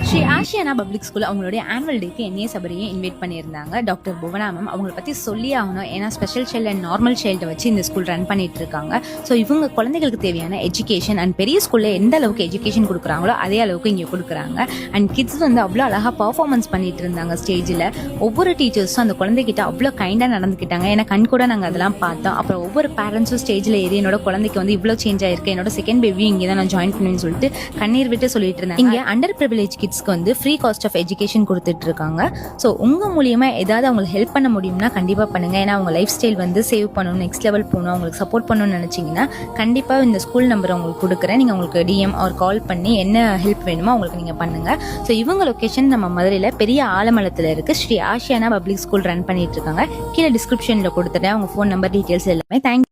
Sri Ashiyana public school அவங்களுடைய annual டேக்கு என்னைய சபரியும் invite பண்ணியிருந்தாங்க. டாக்டர் புவனா மேம் அவங்களை பற்றி சொல்லி ஆகணும். ஏன்னா ஸ்பெஷல் சைல்டு அண்ட் நார்மல் சைல்டை வச்சு இந்த ஸ்கூல் ரன் பண்ணிட்டு இருக்காங்க. ஸோ இவங்க குழந்தைகளுக்கு தேவையான எஜுகேஷன் அண்ட் பெரிய ஸ்கூலில் எந்த அளவுக்கு எஜுகேஷன் கொடுக்குறாங்களோ அதே அளவுக்கு இங்கே கொடுக்குறாங்க. அண்ட் கிட்ஸ் வந்து அவ்வளோ அழகாக பர்ஃபார்மன்ஸ் பண்ணிட்டு இருந்தாங்க ஸ்டேஜில். ஒவ்வொரு டீச்சர்ஸும் அந்த குழந்தைகிட்ட அவ்வளோ கைண்டாக நடந்துக்கிட்டாங்க. ஏன்னா கண் கூட நாங்கள் அதெல்லாம் பார்த்தோம். அப்புறம் ஒவ்வொரு பேரண்ட்ஸும் ஸ்டேஜில் ஏறி என்னோட குழந்தைக்கு வந்து இவ்வளோ சேஞ்ச் ஆயிருக்கு, என்னோட செகண்ட் பேபியும் இங்கே தான் நான் ஜாயின் பண்ணுவேன்னு சொல்லிட்டு கண்ணீர் விட்டு சொல்லிட்டு இருந்தாங்க. இங்கே அண்டர் ப்ரிவிலேஜ் கிட்ஸ்க்கு வந்து ஃப்ரீ காஸ்ட் ஆஃப் எஜுகேஷன் கொடுத்துட்டு இருக்காங்க. ஸோ உங்கள் மூலியமா ஏதாவது அவங்களுக்கு ஹெல்ப் பண்ண முடியும்னா கண்டிப்பாக பண்ணுங்க. ஏன்னா அவங்க லைஃப் ஸ்டைல் வந்து சேவ் பண்ணணும், நெக்ஸ்ட் லெவல் போகணும், அவங்களுக்கு சப்போர்ட் பண்ணணும்னு நினைச்சீங்கன்னா கண்டிப்பாக இந்த ஸ்கூல் நம்பர் உங்களுக்கு கொடுக்குறேன். நீங்கள் உங்களுக்கு டிஎம் ஆர் கால் பண்ணி என்ன ஹெல்ப் வேணுமோ அவங்களுக்கு நீங்கள் பண்ணுங்க. ஸோ இவங்க லொக்கேஷன் நம்ம மதுரையில் பெரிய ஆலமலத்தில் இருக்கு. Shri Ashiyana public school run பண்ணிட்டு இருக்காங்க. கீழே டிஸ்கிரிப்ஷனில் கொடுத்துட்டேன் அவங்க ஃபோன் நம்பர் டீட்டெயில்ஸ் எல்லாமே. தேங்க்யூ.